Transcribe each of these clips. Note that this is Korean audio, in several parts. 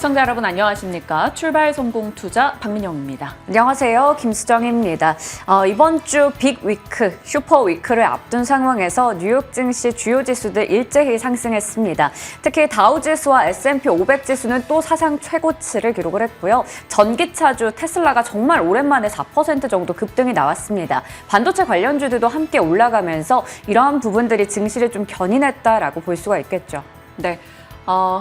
시청자 여러분 안녕하십니까? 출발 성공 투자 박민영입니다. 안녕하세요. 김수정입니다. 이번 주 빅위크, 슈퍼위크를 앞둔 상황에서 뉴욕 증시 주요 지수들 일제히 상승했습니다. 특히 다우지수와 S&P 500 지수는 또 사상 최고치를 기록을 했고요. 전기차주 테슬라가 정말 오랜만에 4% 정도 급등이 나왔습니다. 반도체 관련주들도 함께 올라가면서 이러한 부분들이 증시를 좀 견인했다라고 볼 수가 있겠죠. 네.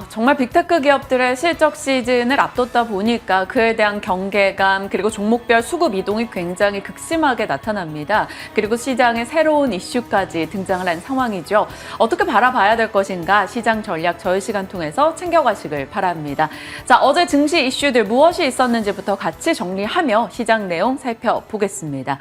정말 빅테크 기업들의 실적 시즌을 앞뒀다 보니까 그에 대한 경계감 그리고 종목별 수급 이동이 굉장히 극심하게 나타납니다. 그리고 시장에 새로운 이슈까지 등장을 한 상황이죠. 어떻게 바라봐야 될 것인가 시장 전략 저희 시간 통해서 챙겨가시길 바랍니다. 자, 어제 증시 이슈들 무엇이 있었는지부터 같이 정리하며 시장 내용 살펴보겠습니다.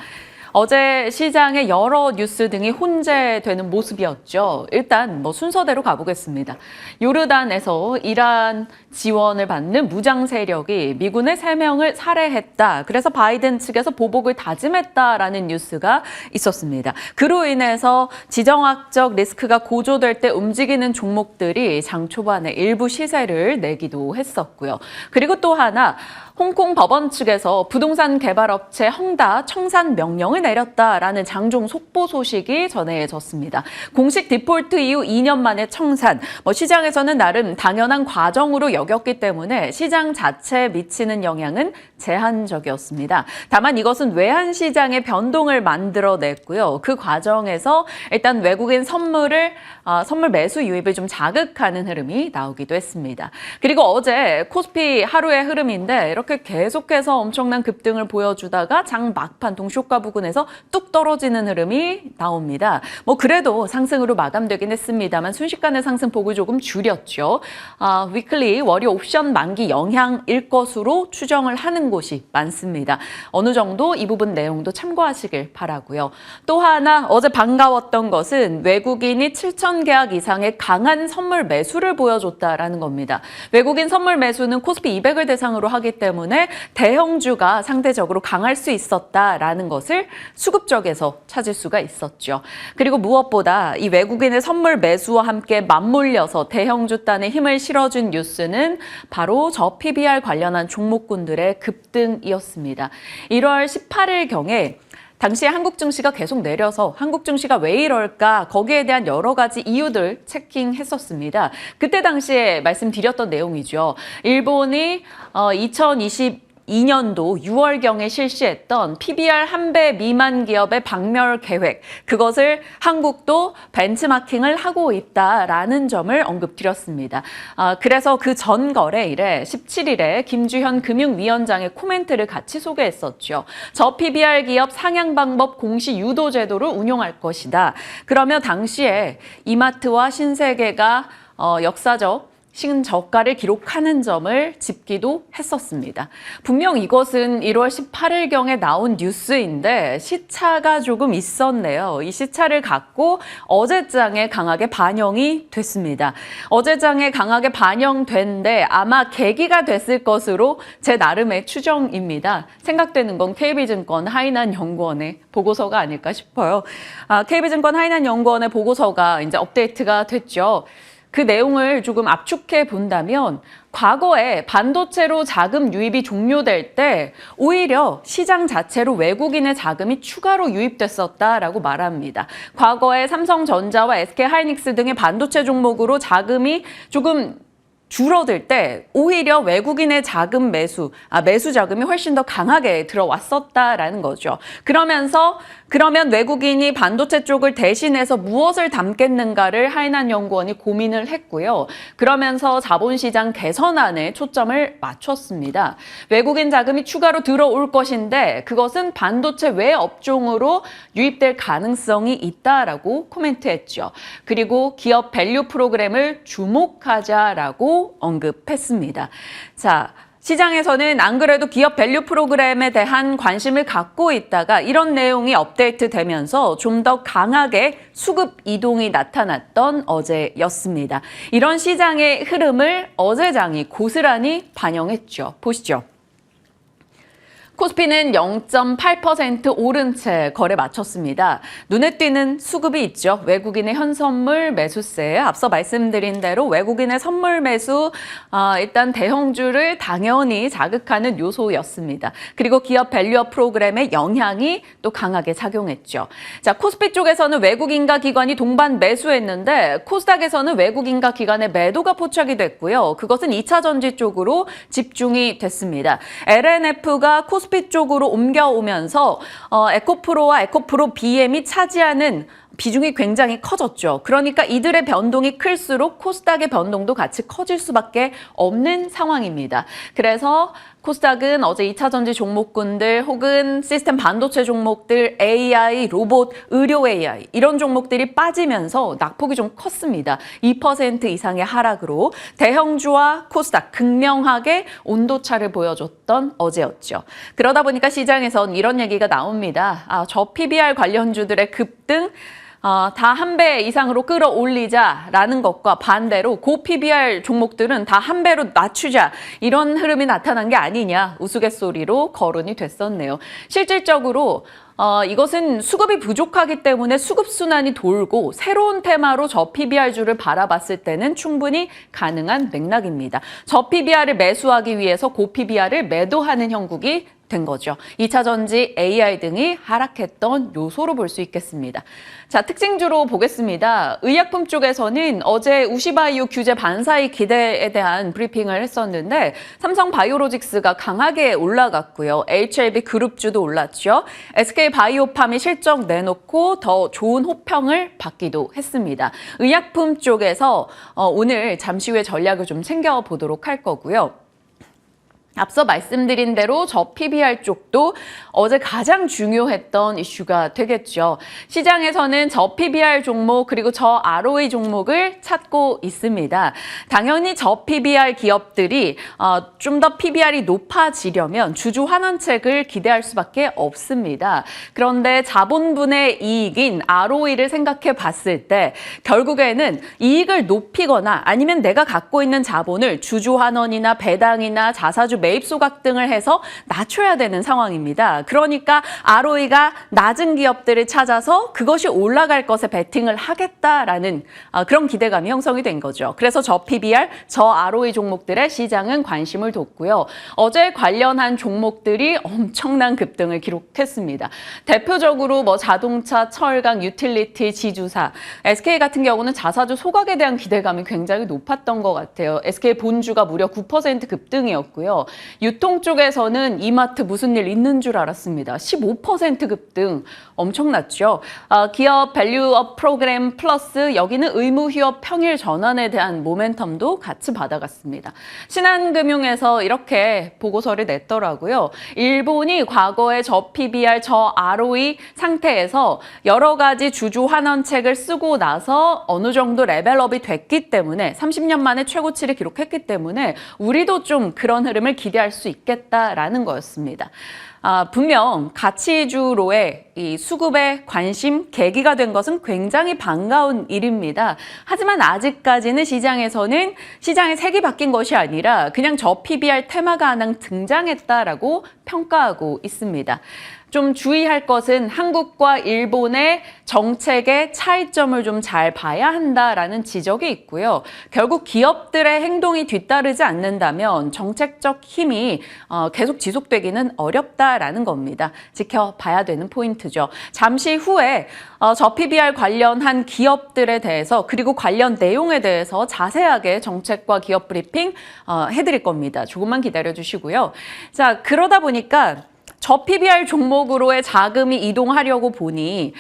어제 시장의 여러 뉴스 등이 혼재되는 모습이었죠. 일단 순서대로 가보겠습니다. 요르단에서 이란 지원을 받는 무장 세력이 미군의 3명을 살해했다. 그래서 바이든 측에서 보복을 다짐했다라는 뉴스가 있었습니다. 그로 인해서 지정학적 리스크가 고조될 때 움직이는 종목들이 장 초반에 일부 시세를 내기도 했었고요. 그리고 또 하나 홍콩 법원 측에서 부동산 개발업체 헝다 청산 명령을 내렸다라는 장중 속보 소식이 전해졌습니다. 공식 디폴트 이후 2년 만에 청산, 시장에서는 나름 당연한 과정으로 여겼기 때문에 시장 자체에 미치는 영향은 제한적이었습니다. 다만 이것은 외환 시장의 변동을 만들어냈고요. 그 과정에서 일단 외국인 선물 매수 유입을 좀 자극하는 흐름이 나오기도 했습니다. 그리고 어제 코스피 하루의 흐름인데 이렇게 계속해서 엄청난 급등을 보여주다가 장 막판 동시효과 부근에서 뚝 떨어지는 흐름이 나옵니다. 그래도 상승으로 마감되긴 했습니다만 순식간에 상승폭을 조금 줄였죠. 위클리 월요 옵션 만기 영향일 것으로 추정을 하는 곳이 많습니다. 어느 정도 이 부분 내용도 참고하시길 바라고요. 또 하나 어제 반가웠던 것은 외국인이 7,000계약 이상의 강한 선물 매수를 보여줬다라는 겁니다. 외국인 선물 매수는 코스피 200을 대상으로 하기 때문에 대형주가 상대적으로 강할 수 있었다라는 것을 수급 쪽에서 찾을 수가 있었죠. 그리고 무엇보다 이 외국인의 선물 매수와 함께 맞물려서 대형주 단에 힘을 실어준 뉴스는 바로 저 PBR 관련한 종목군들의 급등이었습니다. 1월 18일경에 당시에 한국 증시가 계속 내려서 한국 증시가 왜 이럴까 거기에 대한 여러 가지 이유들 체킹했었습니다. 그때 당시에 말씀드렸던 내용이죠. 일본이 2022년도 6월경에 실시했던 PBR 1배 미만 기업의 박멸 계획, 그것을 한국도 벤치마킹을 하고 있다라는 점을 언급드렸습니다. 그래서 그 전 거래일에 17일에 김주현 금융위원장의 코멘트를 같이 소개했었죠. 저 PBR 기업 상향 방법 공시 유도 제도를 운용할 것이다. 그러면 당시에 이마트와 신세계가 역사적 신저가를 기록하는 점을 짚기도 했었습니다. 분명 이것은 1월 18일경에 나온 뉴스인데 시차가 조금 있었네요. 이 시차를 갖고 어제장에 강하게 반영이 됐습니다. 어제장에 강하게 반영된데 아마 계기가 됐을 것으로 제 나름의 추정입니다. 생각되는 건 KB증권 하이난연구원의 보고서가 아닐까 싶어요. KB증권 하이난연구원의 보고서가 이제 업데이트가 됐죠. 그 내용을 조금 압축해 본다면 과거에 반도체로 자금 유입이 종료될 때 오히려 시장 자체로 외국인의 자금이 추가로 유입됐었다라고 말합니다. 과거에 삼성전자와 SK하이닉스 등의 반도체 종목으로 자금이 조금 줄어들 때 오히려 외국인의 자금 매수 자금이 훨씬 더 강하게 들어왔었다라는 거죠. 그러면 외국인이 반도체 쪽을 대신해서 무엇을 담겠는가를 하이난연구원이 고민을 했고요. 그러면서 자본시장 개선안에 초점을 맞췄습니다. 외국인 자금이 추가로 들어올 것인데 그것은 반도체 외 업종으로 유입될 가능성이 있다라고 코멘트했죠. 그리고 기업 밸류 프로그램을 주목하자라고 언급했습니다. 자, 시장에서는 안 그래도 기업 밸류 프로그램에 대한 관심을 갖고 있다가 이런 내용이 업데이트되면서 좀 더 강하게 수급 이동이 나타났던 어제였습니다. 이런 시장의 흐름을 어제장이 고스란히 반영했죠. 보시죠. 코스피는 0.8% 오른 채 거래 마쳤습니다. 눈에 띄는 수급이 있죠. 외국인의 현선물 매수세. 앞서 말씀드린 대로 외국인의 선물 매수 일단 대형주를 당연히 자극하는 요소였습니다. 그리고 기업 밸류업 프로그램의 영향이 또 강하게 작용했죠. 자, 코스피 쪽에서는 외국인과 기관이 동반 매수했는데 코스닥에서는 외국인과 기관의 매도가 포착이 됐고요. 그것은 2차 전지 쪽으로 집중이 됐습니다. LNF가 코스피 쪽으로 옮겨오면서 에코프로와 에코프로 BM이 차지하는 비중이 굉장히 커졌죠. 그러니까 이들의 변동이 클수록 코스닥의 변동도 같이 커질 수밖에 없는 상황입니다. 그래서 코스닥은 어제 2차 전지 종목군들 혹은 시스템 반도체 종목들, AI, 로봇, 의료 AI 이런 종목들이 빠지면서 낙폭이 좀 컸습니다. 2% 이상의 하락으로 대형주와 코스닥 극명하게 온도차를 보여줬던 어제였죠. 그러다 보니까 시장에선 이런 얘기가 나옵니다. 저 PBR 관련주들의 급등 다 한 배 이상으로 끌어올리자라는 것과 반대로 고 PBR 종목들은 다 한 배로 낮추자 이런 흐름이 나타난 게 아니냐 우스갯소리로 거론이 됐었네요. 실질적으로 이것은 수급이 부족하기 때문에 수급순환이 돌고 새로운 테마로 저 PBR주를 바라봤을 때는 충분히 가능한 맥락입니다. 저 PBR을 매수하기 위해서 고 PBR을 매도하는 형국이 된 거죠. 2차 전지, AI 등이 하락했던 요소로 볼 수 있겠습니다. 자, 특징주로 보겠습니다. 의약품 쪽에서는 어제 우시바이오 규제 반사이 기대에 대한 브리핑을 했었는데 삼성바이오로직스가 강하게 올라갔고요. HLB 그룹주도 올랐죠. SK바이오팜이 실적 내놓고 더 좋은 호평을 받기도 했습니다. 의약품 쪽에서 오늘 잠시 후에 전략을 좀 챙겨보도록 할 거고요. 앞서 말씀드린 대로 저 PBR 쪽도 어제 가장 중요했던 이슈가 되겠죠. 시장에서는 저 PBR 종목 그리고 저 ROE 종목을 찾고 있습니다. 당연히 저 PBR 기업들이 좀 더 PBR이 높아지려면 주주 환원책을 기대할 수밖에 없습니다. 그런데 자본분의 이익인 ROE를 생각해 봤을 때 결국에는 이익을 높이거나 아니면 내가 갖고 있는 자본을 주주 환원이나 배당이나 자사주 매입 소각 등을 해서 낮춰야 되는 상황입니다. 그러니까 ROE가 낮은 기업들을 찾아서 그것이 올라갈 것에 베팅을 하겠다라는 그런 기대감이 형성이 된 거죠. 그래서 저 PBR, 저 ROE 종목들의 시장은 관심을 뒀고요. 어제 관련한 종목들이 엄청난 급등을 기록했습니다. 대표적으로 자동차, 철강, 유틸리티, 지주사, SK 같은 경우는 자사주 소각에 대한 기대감이 굉장히 높았던 것 같아요. SK 본주가 무려 9% 급등이었고요. 유통 쪽에서는 이마트 무슨 일 있는 줄 알았습니다. 15% 급등 엄청났죠. 기업 밸류업 프로그램 플러스 여기는 의무 휴업 평일 전환에 대한 모멘텀도 같이 받아갔습니다. 신한금융에서 이렇게 보고서를 냈더라고요. 일본이 과거에 저 PBR, 저 ROE 상태에서 여러 가지 주주 환원책을 쓰고 나서 어느 정도 레벨업이 됐기 때문에 30년 만에 최고치를 기록했기 때문에 우리도 좀 그런 흐름을 기대할 수 있겠다라는 거였습니다. 분명 가치주로의 이 수급에 관심, 계기가 된 것은 굉장히 반가운 일입니다. 하지만 아직까지는 시장에서는 시장의 색이 바뀐 것이 아니라 그냥 저 PBR 테마가 하나 등장했다라고 평가하고 있습니다. 좀 주의할 것은 한국과 일본의 정책의 차이점을 좀 잘 봐야 한다라는 지적이 있고요. 결국 기업들의 행동이 뒤따르지 않는다면 정책적 힘이 계속 지속되기는 어렵다라는 겁니다. 지켜봐야 되는 포인트죠. 잠시 후에 저 PBR 관련한 기업들에 대해서 그리고 관련 내용에 대해서 자세하게 정책과 기업 브리핑 해드릴 겁니다. 조금만 기다려주시고요. 자, 그러다 보니까 저 PBR 종목으로의 자금이 이동하려고 보니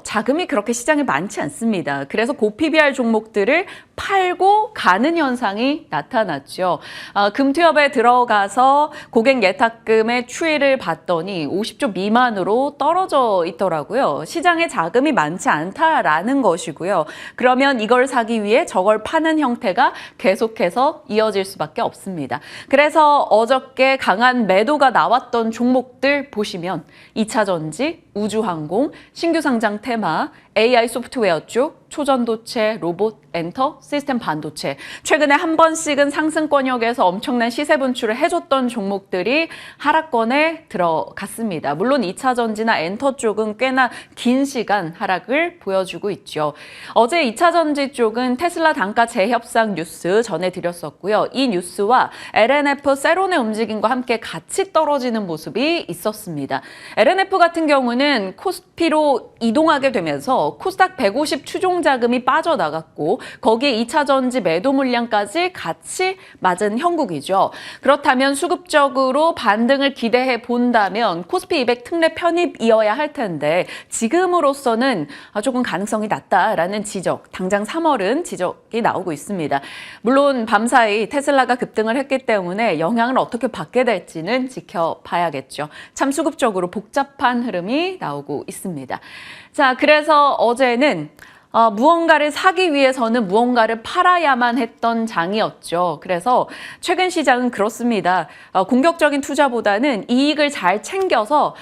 자금이 그렇게 시장에 많지 않습니다. 그래서 고 PBR 종목들을 팔고 가는 현상이 나타났죠. 금투협에 들어가서 고객 예탁금의 추이를 봤더니 50조 미만으로 떨어져 있더라고요. 시장에 자금이 많지 않다라는 것이고요. 그러면 이걸 사기 위해 저걸 파는 형태가 계속해서 이어질 수밖에 없습니다. 그래서 어저께 강한 매도가 나왔던 종목들 보시면 2차 전지, 우주항공, 신규 상장 테마, AI 소프트웨어 쪽, 초전도체, 로봇, 엔터, 시스템 반도체. 최근에 한 번씩은 상승권역에서 엄청난 시세 분출을 해줬던 종목들이 하락권에 들어갔습니다. 물론 2차 전지나 엔터 쪽은 꽤나 긴 시간 하락을 보여주고 있죠. 어제 2차 전지 쪽은 테슬라 단가 재협상 뉴스 전해드렸었고요. 이 뉴스와 LNF 세론의 움직임과 함께 같이 떨어지는 모습이 있었습니다. LNF 같은 경우는 코스피로 이동하게 되면서 코스닥 150 추종 자금이 빠져나갔고 거기에 2차 전지 매도 물량까지 같이 맞은 형국이죠. 그렇다면 수급적으로 반등을 기대해 본다면 코스피 200 특례 편입이어야 할 텐데 지금으로서는 조금 가능성이 낮다라는 지적, 당장 3월은 지적이 나오고 있습니다. 물론 밤사이 테슬라가 급등을 했기 때문에 영향을 어떻게 받게 될지는 지켜봐야겠죠. 참 수급적으로 복잡한 흐름이 나오고 있습니다. 자, 그래서 어제는 무언가를 사기 위해서는 무언가를 팔아야만 했던 장이었죠. 그래서 최근 시장은 그렇습니다. 공격적인 투자보다는 이익을 잘 챙겨서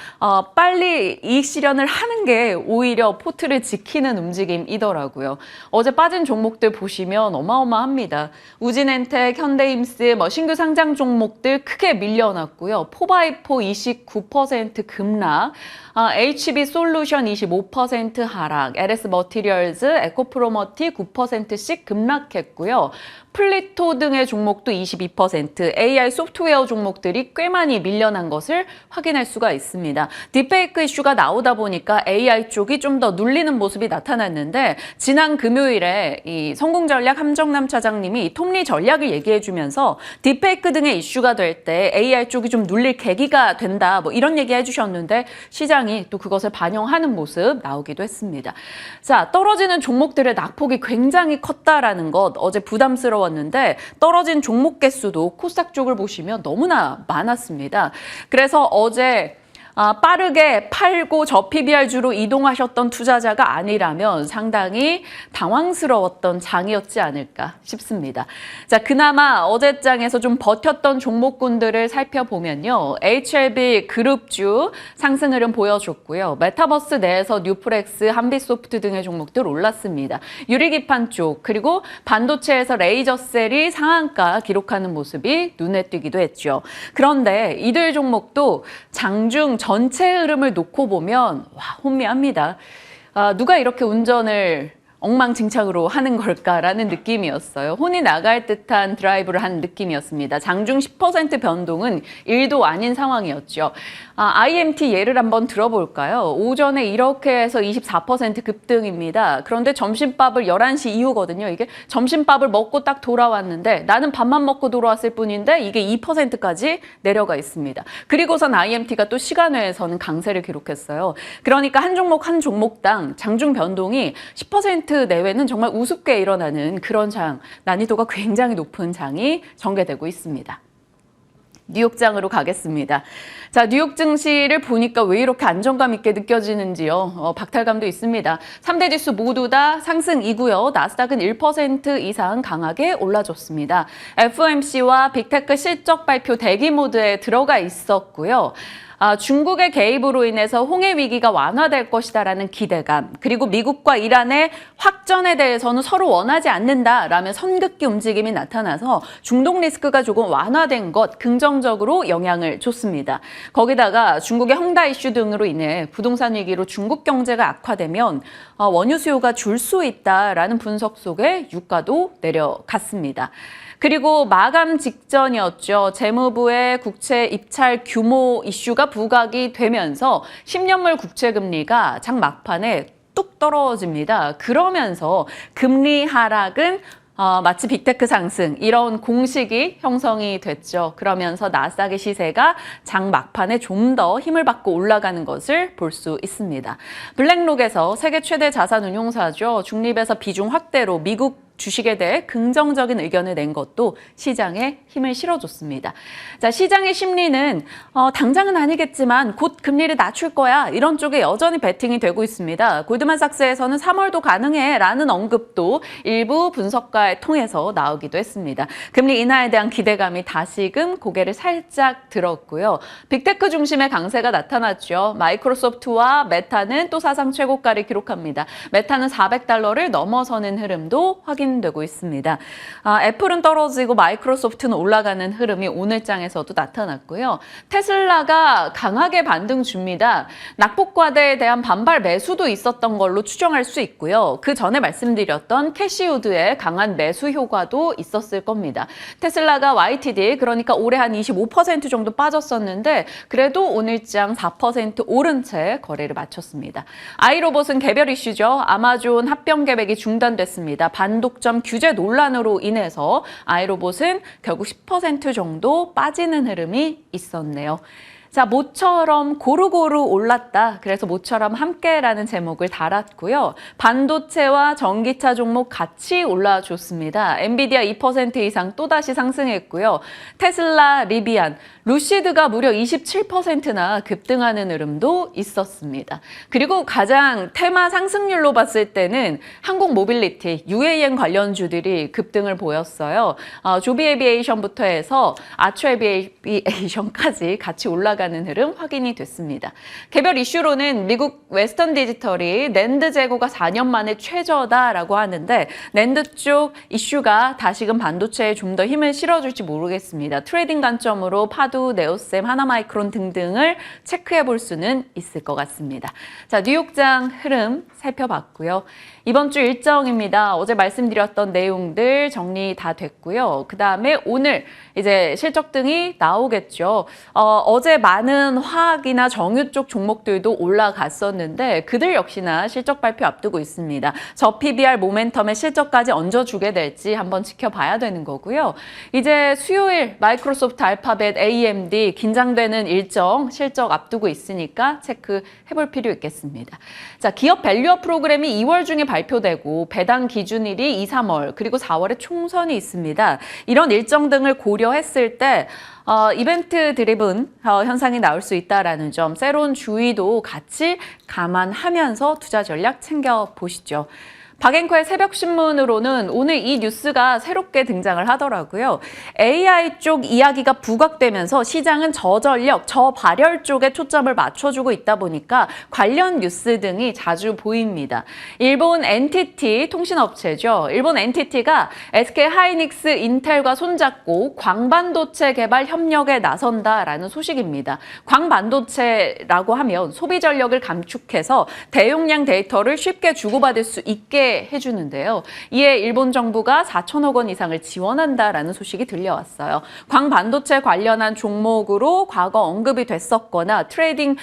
빨리 이익 실현을 하는 게 오히려 포트를 지키는 움직임이더라고요. 어제 빠진 종목들 보시면 어마어마합니다. 우진엔텍, 현대임스, 신규 상장 종목들 크게 밀려났고요. 포바이포 29% 급락, HB 솔루션 25% 하락, LS 머티리얼즈, 에코프로머티 9%씩 급락했고요. 플리토 등의 종목도 22%, AI 소프트웨어 종목들이 꽤 많이 밀려난 것을 확인할 수가 있습니다. 딥페이크 이슈가 나오다 보니까 AI 쪽이 좀 더 눌리는 모습이 나타났는데 지난 금요일에 이 성공전략 함정남 차장님이 이 톱니 전략을 얘기해주면서 딥페이크 등의 이슈가 될 때 AI 쪽이 좀 눌릴 계기가 된다 이런 얘기 해주셨는데 시장이 또 그것을 반영하는 모습 나오기도 했습니다. 자, 떨어지는 종목들의 낙폭이 굉장히 컸다라는 것 어제 부담스러웠는데 떨어진 종목 개수도 코스닥 쪽을 보시면 너무나 많았습니다. 그래서 어제 빠르게 팔고 저 PBR주로 이동하셨던 투자자가 아니라면 상당히 당황스러웠던 장이었지 않을까 싶습니다. 자, 그나마 어제장에서 좀 버텼던 종목군들을 살펴보면요. HLB 그룹주 상승 흐름 보여줬고요. 메타버스 내에서 뉴프렉스, 한빛소프트 등의 종목들 올랐습니다. 유리기판 쪽 그리고 반도체에서 레이저셀이 상한가 기록하는 모습이 눈에 띄기도 했죠. 그런데 이들 종목도 장중 전체 흐름을 놓고 보면 혼미합니다. 누가 이렇게 운전을 엉망진창으로 하는 걸까라는 느낌이었어요. 혼이 나갈 듯한 드라이브를 한 느낌이었습니다. 장중 10% 변동은 1도 아닌 상황이었죠. IMT 예를 한번 들어볼까요? 오전에 이렇게 해서 24% 급등입니다. 그런데 점심밥을 11시 이후거든요. 이게 점심밥을 먹고 딱 돌아왔는데 나는 밥만 먹고 돌아왔을 뿐인데 이게 2%까지 내려가 있습니다. 그리고선 IMT가 또 시간외에서는 강세를 기록했어요. 그러니까 한 종목 한 종목당 장중 변동이 10% 내외는 정말 우습게 일어나는 그런 장, 난이도가 굉장히 높은 장이 전개되고 있습니다. 뉴욕장으로 가겠습니다. 자, 뉴욕 증시를 보니까 왜 이렇게 안정감 있게 느껴지는지요. 박탈감도 있습니다. 3대 지수 모두 다 상승이고요. 나스닥은 1% 이상 강하게 올라줬습니다. FOMC와 빅테크 실적 발표 대기 모드에 들어가 있었고요. 중국의 개입으로 인해서 홍해 위기가 완화될 것이다라는 기대감, 그리고 미국과 이란의 확전에 대해서는 서로 원하지 않는다라며 선긋기 움직임이 나타나서 중동 리스크가 조금 완화된 것 긍정적으로 영향을 줬습니다. 거기다가 중국의 헝다 이슈 등으로 인해 부동산 위기로 중국 경제가 악화되면 원유 수요가 줄 수 있다라는 분석 속에 유가도 내려갔습니다. 그리고 마감 직전이었죠. 재무부의 국채 입찰 규모 이슈가 부각이 되면서 10년물 국채 금리가 장 막판에 뚝 떨어집니다. 그러면서 금리 하락은 마치 빅테크 상승 이런 공식이 형성이 됐죠. 그러면서 나스닥의 시세가 장 막판에 좀 더 힘을 받고 올라가는 것을 볼 수 있습니다. 블랙록에서 세계 최대 자산 운용사죠. 중립에서 비중 확대로 미국 주식에 대해 긍정적인 의견을 낸 것도 시장에 힘을 실어줬습니다. 자, 시장의 심리는 당장은 아니겠지만 곧 금리를 낮출 거야 이런 쪽에 여전히 베팅이 되고 있습니다. 골드만삭스에서는 3월도 가능해 라는 언급도 일부 분석가를 통해서 나오기도 했습니다. 금리 인하에 대한 기대감이 다시금 고개를 살짝 들었고요. 빅테크 중심의 강세가 나타났죠. 마이크로소프트와 메타는 또 사상 최고가를 기록합니다. 메타는 $400를 넘어서는 흐름도 확인되고 있습니다. 애플은 떨어지고 마이크로소프트는 올라가는 흐름이 오늘장에서도 나타났고요. 테슬라가 강하게 반등 줍니다. 낙폭과대에 대한 반발 매수도 있었던 걸로 추정할 수 있고요. 그 전에 말씀드렸던 캐시우드의 강한 매수 효과도 있었을 겁니다. 테슬라가 YTD 그러니까 올해 한 25% 정도 빠졌었는데 그래도 오늘장 4% 오른 채 거래를 마쳤습니다. 아이로봇은 개별 이슈죠. 아마존 합병 계획이 중단됐습니다. 반독점 규제 논란으로 인해서 아이로봇은 결국 10% 정도 빠지는 흐름이 있었네요. 자, 모처럼 고루고루 올랐다. 그래서 모처럼 함께라는 제목을 달았고요. 반도체와 전기차 종목 같이 올라줬습니다. 엔비디아 2% 이상 또다시 상승했고요. 테슬라, 리비안, 루시드가 무려 27%나 급등하는 흐름도 있었습니다. 그리고 가장 테마 상승률로 봤을 때는 항공 모빌리티, UAM 관련주들이 급등을 보였어요. 조비 에비에이션부터 해서 아초 에비에이션까지 같이 올라가는 흐름 확인이 됐습니다. 개별 이슈로는 미국 웨스턴 디지털이 낸드 재고가 4년 만에 최저다라고 하는데 낸드 쪽 이슈가 다시금 반도체에 좀 더 힘을 실어줄지 모르겠습니다. 트레이딩 관점으로 파두, 네오셈, 하나마이크론 등등을 체크해 볼 수는 있을 것 같습니다. 자, 뉴욕장 흐름 살펴봤고요. 이번 주 일정입니다. 어제 말씀드렸던 내용들 정리 다 됐고요. 그 다음에 오늘 이제 실적 등이 나오겠죠. 어제 많은 화학이나 정유 쪽 종목들도 올라갔었는데 그들 역시나 실적 발표 앞두고 있습니다. 저 PBR 모멘텀의 실적까지 얹어주게 될지 한번 지켜봐야 되는 거고요. 이제 수요일 마이크로소프트, 알파벳, AMD 긴장되는 일정 실적 앞두고 있으니까 체크해볼 필요 있겠습니다. 자, 기업 밸류업 프로그램이 2월 중에 발표되고 배당 기준일이 2, 3월 그리고 4월에 총선이 있습니다. 이런 일정 등을 고려했을 때 이벤트 드리븐 현상이 나올 수 있다는 점, 새로운 주의도 같이 감안하면서 투자 전략 챙겨보시죠. 박앵커의 새벽신문으로는 오늘 이 뉴스가 새롭게 등장을 하더라고요. AI 쪽 이야기가 부각되면서 시장은 저전력, 저발열 쪽에 초점을 맞춰주고 있다 보니까 관련 뉴스 등이 자주 보입니다. 일본 NTT 통신업체죠. 일본 NTT가 SK 하이닉스, 인텔과 손잡고 광반도체 개발 협력에 나선다라는 소식입니다. 광반도체라고 하면 소비 전력을 감축해서 대용량 데이터를 쉽게 주고받을 수 있게 해주는데요. 이에 일본 정부가 4천억 원 이상을 지원한다라는 소식이 들려왔어요. 광반도체 관련한 종목으로 과거 언급이 됐었거나 트레이딩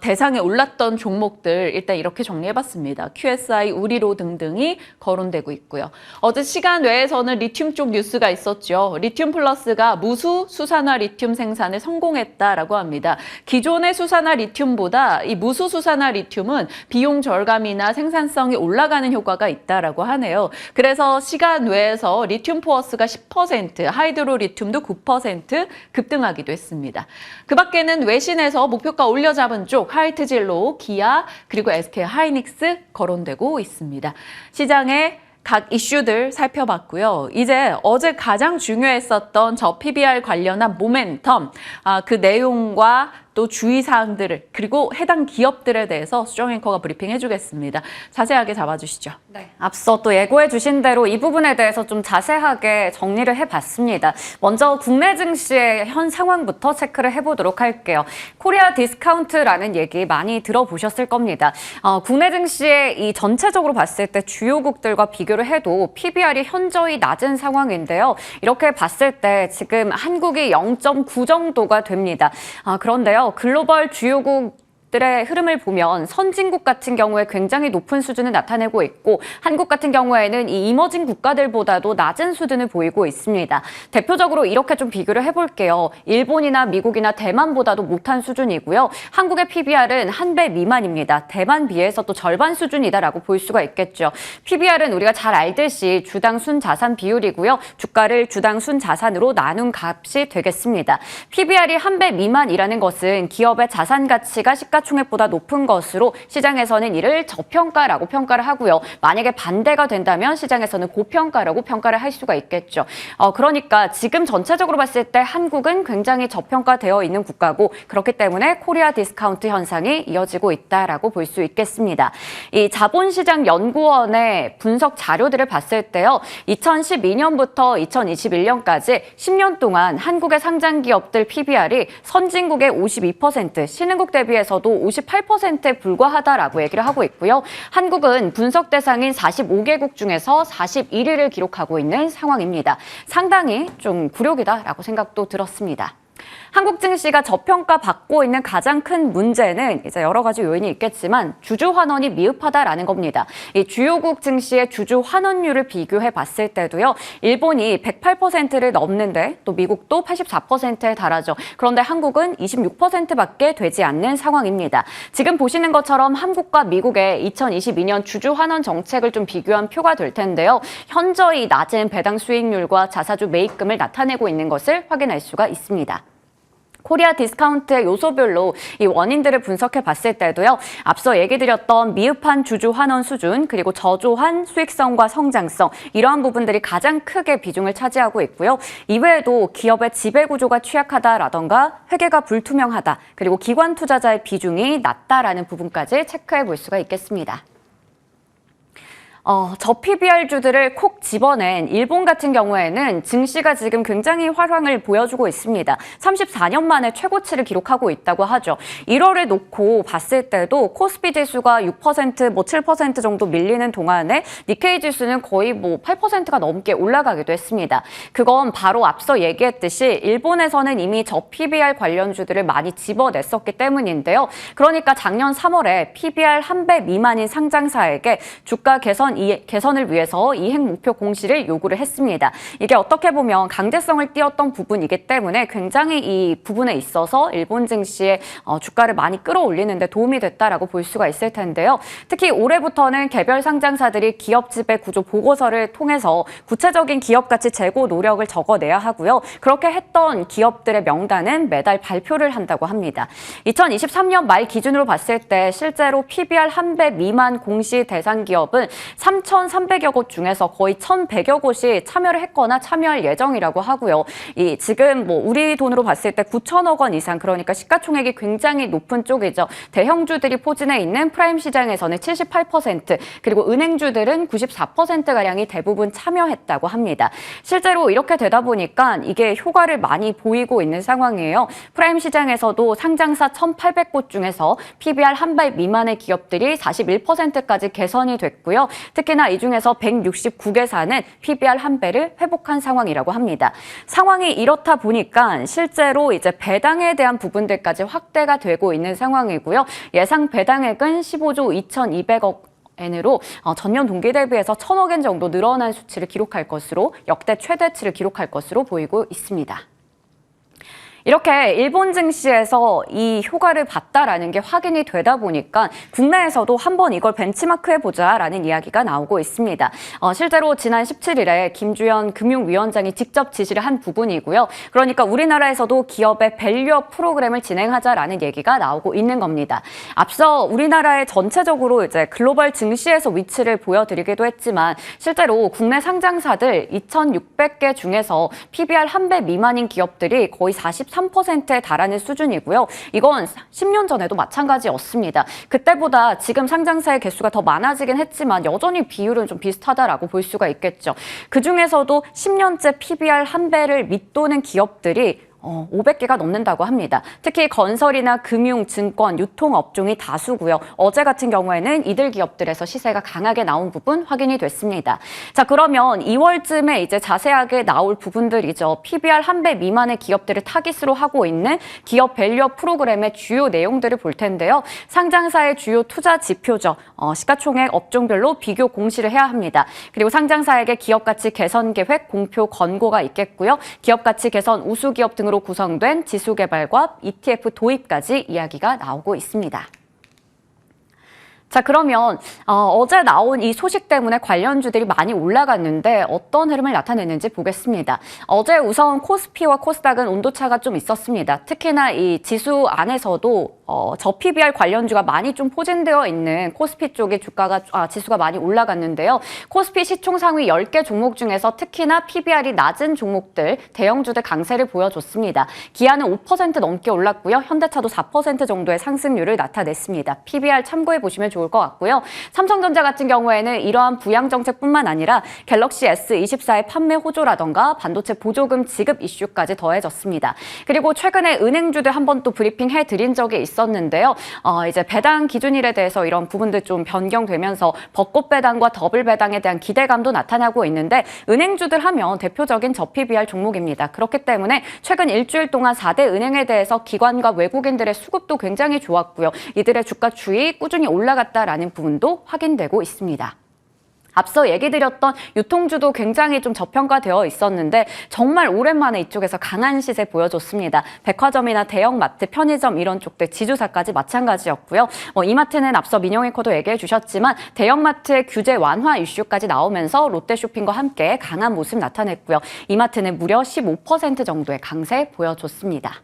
대상에 올랐던 종목들 일단 이렇게 정리해봤습니다. QSI, 우리로 등등이 거론되고 있고요. 어제 시간 외에서는 리튬 쪽 뉴스가 있었죠. 리튬 플러스가 무수 수산화 리튬 생산에 성공했다라고 합니다. 기존의 수산화 리튬보다 이 무수 수산화 리튬은 비용 절감이나 생산성이 올라가는 효과가 있다라고 하네요. 그래서 시간 외에서 리튬 포어스가 10%, 하이드로 리튬도 9% 급등하기도 했습니다. 그 밖에는 외신에서 목표가 올려잡은 쪽 하이트진로, 기아, 그리고 SK 하이닉스 거론되고 있습니다. 시장의 각 이슈들 살펴봤고요. 이제 어제 가장 중요했었던 저 PBR 관련한 모멘텀, 그 내용과 또 주의사항들을 그리고 해당 기업들에 대해서 수정 앵커가 브리핑 해주겠습니다. 자세하게 잡아주시죠. 네. 앞서 또 예고해 주신 대로 이 부분에 대해서 좀 자세하게 정리를 해봤습니다. 먼저 국내 증시의 현 상황부터 체크를 해보도록 할게요. 코리아 디스카운트라는 얘기 많이 들어보셨을 겁니다. 국내 증시의 이 전체적으로 봤을 때 주요국들과 비교를 해도 PBR이 현저히 낮은 상황인데요. 이렇게 봤을 때 지금 한국이 0.9 정도가 됩니다. 그런데요. 글로벌 주요국 들의 흐름을 보면 선진국 같은 경우에 굉장히 높은 수준을 나타내고 있고 한국 같은 경우에는 이 이머징 국가들보다도 낮은 수준을 보이고 있습니다. 대표적으로 이렇게 좀 비교를 해볼게요. 일본이나 미국이나 대만보다도 못한 수준이고요. 한국의 PBR은 한 배 미만입니다. 대만 비해서 또 절반 수준이다라고 볼 수가 있겠죠. PBR은 우리가 잘 알듯이 주당 순자산 비율이고요. 주가를 주당 순자산으로 나눈 값이 되겠습니다. PBR이 한 배 미만이라는 것은 기업의 자산 가치가 시가총액보다 높은 것으로 시장에서는 이를 저평가라고 평가를 하고요. 만약에 반대가 된다면 시장에서는 고평가라고 평가를 할 수가 있겠죠. 그러니까 지금 전체적으로 봤을 때 한국은 굉장히 저평가되어 있는 국가고 그렇기 때문에 코리아 디스카운트 현상이 이어지고 있다라고 볼 수 있겠습니다. 이 자본시장연구원의 분석 자료들을 봤을 때요. 2012년부터 2021년까지 10년 동안 한국의 상장 기업들 PBR이 선진국의 52%, 신흥국 대비해서도 58%에 불과하다라고 얘기를 하고 있고요. 한국은 분석 대상인 45개국 중에서 41위를 기록하고 있는 상황입니다. 상당히 좀 굴욕이다라고 생각도 들었습니다. 한국 증시가 저평가받고 있는 가장 큰 문제는 이제 여러 가지 요인이 있겠지만 주주 환원이 미흡하다라는 겁니다. 이 주요국 증시의 주주 환원율을 비교해 봤을 때도요. 일본이 108%를 넘는데 또 미국도 84%에 달하죠. 그런데 한국은 26%밖에 되지 않는 상황입니다. 지금 보시는 것처럼 한국과 미국의 2022년 주주 환원 정책을 좀 비교한 표가 될 텐데요. 현저히 낮은 배당 수익률과 자사주 매입금을 나타내고 있는 것을 확인할 수가 있습니다. 코리아 디스카운트의 요소별로 이 원인들을 분석해 봤을 때도요. 앞서 얘기 드렸던 미흡한 주주 환원 수준 그리고 저조한 수익성과 성장성 이러한 부분들이 가장 크게 비중을 차지하고 있고요. 이외에도 기업의 지배구조가 취약하다라던가 회계가 불투명하다 그리고 기관 투자자의 비중이 낮다라는 부분까지 체크해 볼 수가 있겠습니다. 저 PBR주들을 콕 집어낸 일본 같은 경우에는 증시가 지금 굉장히 활황을 보여주고 있습니다. 34년 만에 최고치를 기록하고 있다고 하죠. 1월을 놓고 봤을 때도 코스피 지수가 6%, 7% 정도 밀리는 동안에 니케이 지수는 거의 8%가 넘게 올라가기도 했습니다. 그건 바로 앞서 얘기했듯이 일본에서는 이미 저 PBR 관련주들을 많이 집어냈었기 때문인데요. 그러니까 작년 3월에 PBR 한 배 미만인 상장사에게 주가 개선을 위해서 이행 목표 공시를 요구를 했습니다. 이게 어떻게 보면 강제성을 띄었던 부분이기 때문에 굉장히 이 부분에 있어서 일본 증시의 주가를 많이 끌어올리는 데 도움이 됐다라고 볼 수가 있을 텐데요. 특히 올해부터는 개별 상장사들이 기업 지배 구조 보고서를 통해서 구체적인 기업 가치 재고 노력을 적어내야 하고요. 그렇게 했던 기업들의 명단은 매달 발표를 한다고 합니다. 2023년 말 기준으로 봤을 때 실제로 PBR 한 배 미만 공시 대상 기업은 3,300여 곳 중에서 거의 1,100여 곳이 참여를 했거나 참여할 예정이라고 하고요. 지금 우리 돈으로 봤을 때 9천억 원 이상 그러니까 시가총액이 굉장히 높은 쪽이죠. 대형주들이 포진해 있는 프라임 시장에서는 78% 그리고 은행주들은 94%가량이 대부분 참여했다고 합니다. 실제로 이렇게 되다 보니까 이게 효과를 많이 보이고 있는 상황이에요. 프라임 시장에서도 상장사 1,800곳 중에서 PBR 한 배 미만의 기업들이 41%까지 개선이 됐고요. 특히나 이 중에서 169개사는 PBR 한 배를 회복한 상황이라고 합니다. 상황이 이렇다 보니까 실제로 이제 배당에 대한 부분들까지 확대가 되고 있는 상황이고요. 예상 배당액은 15조 2,200억 엔으로 전년 동기 대비해서 1,000억 엔 정도 늘어난 수치를 기록할 것으로 역대 최대치를 기록할 것으로 보이고 있습니다. 이렇게 일본 증시에서 이 효과를 봤다라는 게 확인이 되다 보니까 국내에서도 한번 이걸 벤치마크해보자라는 이야기가 나오고 있습니다. 실제로 지난 17일에 김주현 금융위원장이 직접 지시를 한 부분이고요. 그러니까 우리나라에서도 기업의 밸류업 프로그램을 진행하자라는 얘기가 나오고 있는 겁니다. 앞서 우리나라의 전체적으로 이제 글로벌 증시에서 위치를 보여드리기도 했지만 실제로 국내 상장사들 2,600개 중에서 PBR 한 배 미만인 기업들이 거의 43%에 달하는 수준이고요. 이건 10년 전에도 마찬가지였습니다. 그때보다 지금 상장사의 개수가 더 많아지긴 했지만 여전히 비율은 좀 비슷하다라고 볼 수가 있겠죠. 그중에서도 10년째 PBR 한 배를 밑도는 기업들이 500개가 넘는다고 합니다. 특히 건설이나 금융, 증권, 유통 업종이 다수고요. 어제 같은 경우에는 이들 기업들에서 시세가 강하게 나온 부분 확인이 됐습니다. 자, 그러면 2월쯤에 이제 자세하게 나올 부분들이죠. PBR 1배 미만의 기업들을 타깃으로 하고 있는 기업 밸류업 프로그램의 주요 내용들을 볼 텐데요. 상장사의 주요 투자 지표죠. 시가총액 업종별로 비교 공시를 해야 합니다. 그리고 상장사에게 기업가치 개선 계획 공표 권고가 있겠고요. 기업가치 개선 우수 기업 등으로 구성된 지수 개발과 ETF 도입까지 이야기가 나오고 있습니다. 자, 그러면 어제 나온 이 소식 때문에 관련주들이 많이 올라갔는데 어떤 흐름을 나타냈는지 보겠습니다. 어제 우선 코스피와 코스닥은 온도차가 좀 있었습니다. 특히나 이 지수 안에서도 저 PBR 관련주가 많이 좀 포진되어 있는 코스피 쪽의 지수가 많이 올라갔는데요. 코스피 시총 상위 10개 종목 중에서 특히나 PBR이 낮은 종목들, 대형주들 강세를 보여줬습니다. 기아는 5% 넘게 올랐고요. 현대차도 4% 정도의 상승률을 나타냈습니다. PBR 참고해 보시면 좋을 것 같고요. 삼성전자 같은 경우에는 이러한 부양 정책뿐만 아니라 갤럭시 S24의 판매 호조라던가 반도체 보조금 지급 이슈까지 더해졌습니다. 그리고 최근에 은행주들 한번 또 브리핑 해드린 적이 있었는데요. 이제 배당 기준일에 대해서 이런 부분들 좀 변경되면서 벚꽃 배당과 더블 배당에 대한 기대감도 나타나고 있는데 은행주들 하면 대표적인 저PBR 종목입니다. 그렇기 때문에 최근 일주일 동안 4대 은행에 대해서 기관과 외국인들의 수급도 굉장히 좋았고요. 이들의 주가 추이 꾸준히 올라갔다라는 부분도 확인되고 있습니다. 앞서 얘기 드렸던 유통주도 굉장히 좀 저평가되어 있었는데 정말 오랜만에 이쪽에서 강한 시세 보여줬습니다. 백화점이나 대형마트, 편의점 이런 쪽들, 지주사까지 마찬가지였고요. 이마트는 앞서 민영앵커도 얘기해 주셨지만 대형마트의 규제 완화 이슈까지 나오면서 롯데쇼핑과 함께 강한 모습 나타냈고요. 이마트는 무려 15% 정도의 강세 보여줬습니다.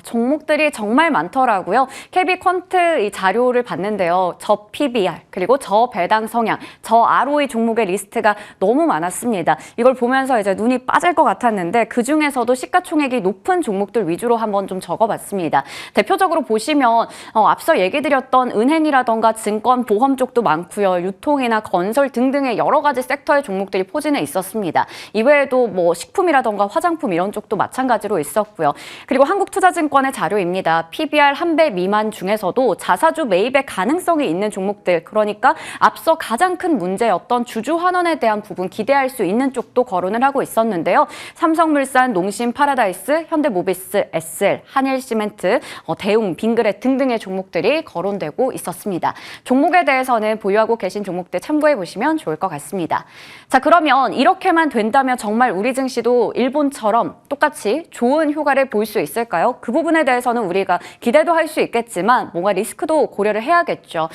종목들이 정말 많더라고요. KB퀀트 이 자료를 봤는데요. 저 PBR, 그리고 저 배당 성향, 저 ROE 종목의 리스트가 너무 많았습니다. 이걸 보면서 이제 눈이 빠질 것 같았는데 그중에서도 시가총액이 높은 종목들 위주로 한번 좀 적어봤습니다. 대표적으로 보시면 앞서 얘기 드렸던 은행이라던가 증권, 보험 쪽도 많고요. 유통이나 건설 등등의 여러 가지 섹터의 종목들이 포진해 있었습니다. 이외에도 뭐 식품이라던가 화장품 이런 쪽도 마찬가지로 있었고요. 그리고 한국투자증권의 자료입니다. PBR 1배 미만 중에서도 자사주 매입의 가능성이 있는 종목들, 그러니까 앞서 가장 큰 문제였던 주주 환원에 대한 부분 기대할 수 있는 쪽도 거론을 하고 있었는데요. 삼성물산, 농심, 파라다이스, 현대모비스, SL, 한일시멘트, 대웅, 빙그레 등등의 종목들이 거론되고 있었습니다. 종목에 대해서는 보유하고 계신 종목들 참고해 보시면 좋을 것 같습니다. 자, 그러면 이렇게만 된다면 정말 우리 증시도 일본처럼 똑같이 좋은 효과를 볼 수 있을까요? 그 부분에 대해서는 우리가 기대도 할 수 있겠지만 뭔가 리스크도 고려를 해야겠죠.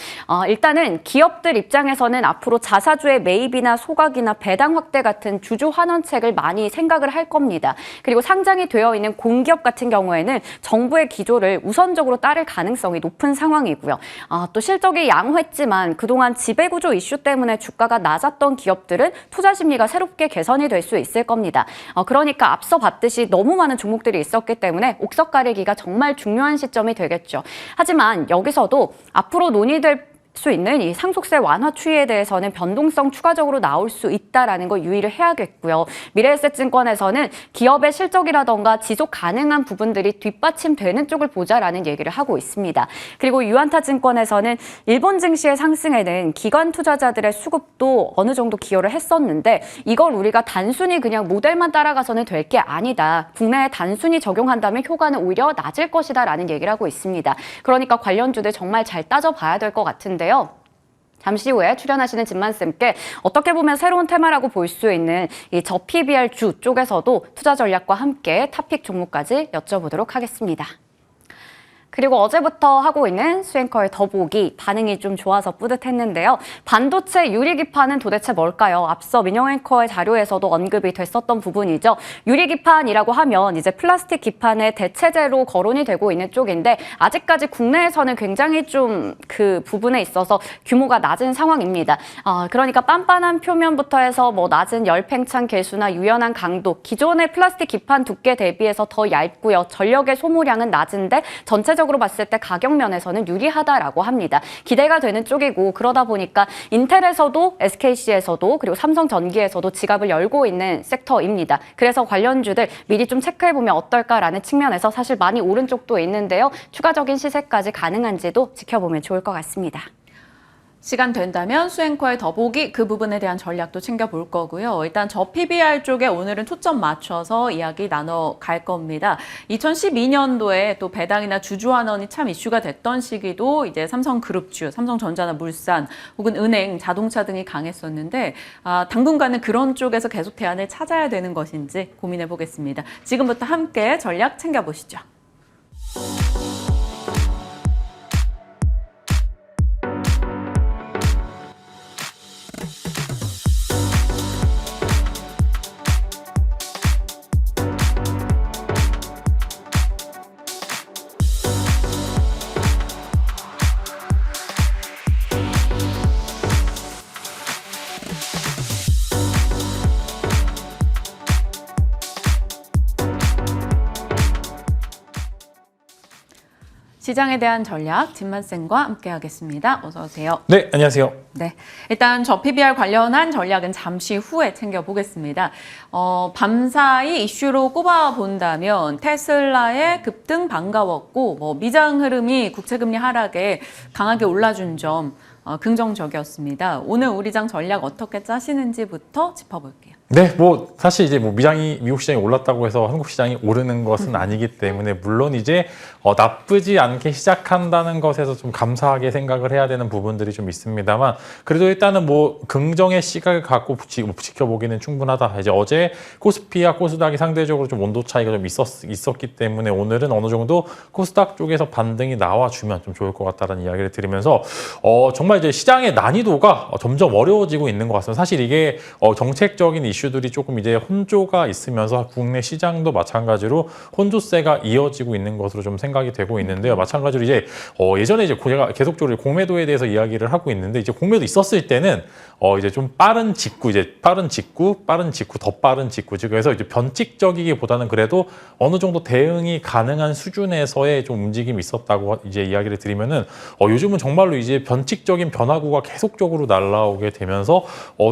일단은 기업들 입장에서는 앞으로 자사주의 매입이나 소각이나 배당 확대 같은 주주 환원책을 많이 생각을 할 겁니다. 그리고 상장이 되어 있는 공기업 같은 경우에는 정부의 기조를 우선적으로 따를 가능성이 높은 상황이고요. 또 실적이 양호했지만 그동안 지배구조 이슈 때문에 주가가 낮았던 기업들은 투자 심리가 새롭게 개선이 될 수 있을 겁니다. 그러니까 앞서 봤듯이 너무 많은 종목들이 있었기 때문에 옥석 가리기가 정말 중요한 시점이 되겠죠. 하지만 여기서도 앞으로 논의될 수 있는 이 상속세 완화 추이에 대해서는 변동성 추가적으로 나올 수 있다라는 거 유의를 해야겠고요. 미래에셋증권에서는 기업의 실적이라던가 지속 가능한 부분들이 뒷받침되는 쪽을 보자라는 얘기를 하고 있습니다. 그리고 유안타증권에서는 일본 증시의 상승에는 기관 투자자들의 수급도 어느 정도 기여를 했었는데 이걸 우리가 단순히 그냥 모델만 따라가서는 될 게 아니다. 국내에 단순히 적용한다면 효과는 오히려 낮을 것이다라는 얘기를 하고 있습니다. 그러니까 관련주들 정말 잘 따져봐야 될 것 같은데요. 잠시 후에 출연하시는 진만쌤께 어떻게 보면 새로운 테마라고 볼 수 있는 이 저PBR 주 쪽에서도 투자 전략과 함께 탑픽 종목까지 여쭤보도록 하겠습니다. 그리고 어제부터 하고 있는 수앵커의 더보기 반응이 좀 좋아서 뿌듯했는데요. 반도체 유리기판은 도대체 뭘까요? 앞서 민영앵커의 자료에서도 언급이 됐었던 부분이죠. 유리기판이라고 하면 이제 플라스틱 기판의 대체재로 거론이 되고 있는 쪽인데 아직까지 국내에서는 굉장히 좀 그 부분에 있어서 규모가 낮은 상황입니다. 그러니까 빤빤한 표면부터 해서 뭐 낮은 열팽창 개수나 유연한 강도, 기존의 플라스틱 기판 두께 대비해서 더 얇고요. 전력의 소모량은 낮은데 전체적으로 전체적으로 봤을 때 가격 면에서는 유리하다라고 합니다. 기대가 되는 쪽이고 그러다 보니까 인텔에서도 SKC에서도 그리고 삼성전기에서도 지갑을 열고 있는 섹터입니다. 그래서 관련주들 미리 좀 체크해보면 어떨까라는 측면에서 사실 많이 오른 쪽도 있는데요. 추가적인 시세까지 가능한지도 지켜보면 좋을 것 같습니다. 시간 된다면 수앵커의 더보기 그 부분에 대한 전략도 챙겨볼 거고요. 일단 저 PBR 쪽에 오늘은 초점 맞춰서 이야기 나눠갈 겁니다. 2012년도에 또 배당이나 주주환원이 참 이슈가 됐던 시기도 이제 삼성그룹주, 삼성전자나 물산 혹은 은행, 자동차 등이 강했었는데 당분간은 그런 쪽에서 계속 대안을 찾아야 되는 것인지 고민해 보겠습니다. 지금부터 함께 전략 챙겨보시죠. 시장에 대한 전략 진만쌤과 함께하겠습니다. 어서 오세요. 네, 안녕하세요. 네, 일단 저 PBR 관련한 전략은 잠시 후에 챙겨보겠습니다. 밤사이 이슈로 꼽아본다면 테슬라의 급등 반가웠고 미장 흐름이 국채금리 하락에 강하게 올라준 점 긍정적이었습니다. 오늘 우리 장 전략 어떻게 짜시는지부터 짚어볼게요. 네, 사실 이제 미국 시장이 올랐다고 해서 한국 시장이 오르는 것은 아니기 때문에 물론 이제 나쁘지 않게 시작한다는 것에서 좀 감사하게 생각을 해야 되는 부분들이 좀 있습니다만 그래도 일단은 긍정의 시각을 갖고 지켜보기는 충분하다. 이제 어제 코스피와 코스닥이 상대적으로 좀 온도 차이가 좀 있었기 때문에 오늘은 어느 정도 코스닥 쪽에서 반등이 나와주면 좀 좋을 것 같다는 이야기를 드리면서 정말 이제 시장의 난이도가 점점 어려워지고 있는 것 같습니다. 사실 이게 정책적인 이슈들이 조금 이제 혼조가 있으면서 국내 시장도 마찬가지로 혼조세가 이어지고 있는 것으로 좀 생각이 되고 있는데요. 마찬가지로 이제 예전에 이제 제가 계속적으로 공매도에 대해서 이야기를 하고 있는데 이제 공매도 있었을 때는 이제 좀 빠른 직구, 더 빠른 직구. 그래서 이제 변칙적이기보다는 그래도 어느 정도 대응이 가능한 수준에서의 좀 움직임이 있었다고 이제 이야기를 드리면은 요즘은 정말로 이제 변칙적인 변화구가 계속적으로 날라오게 되면서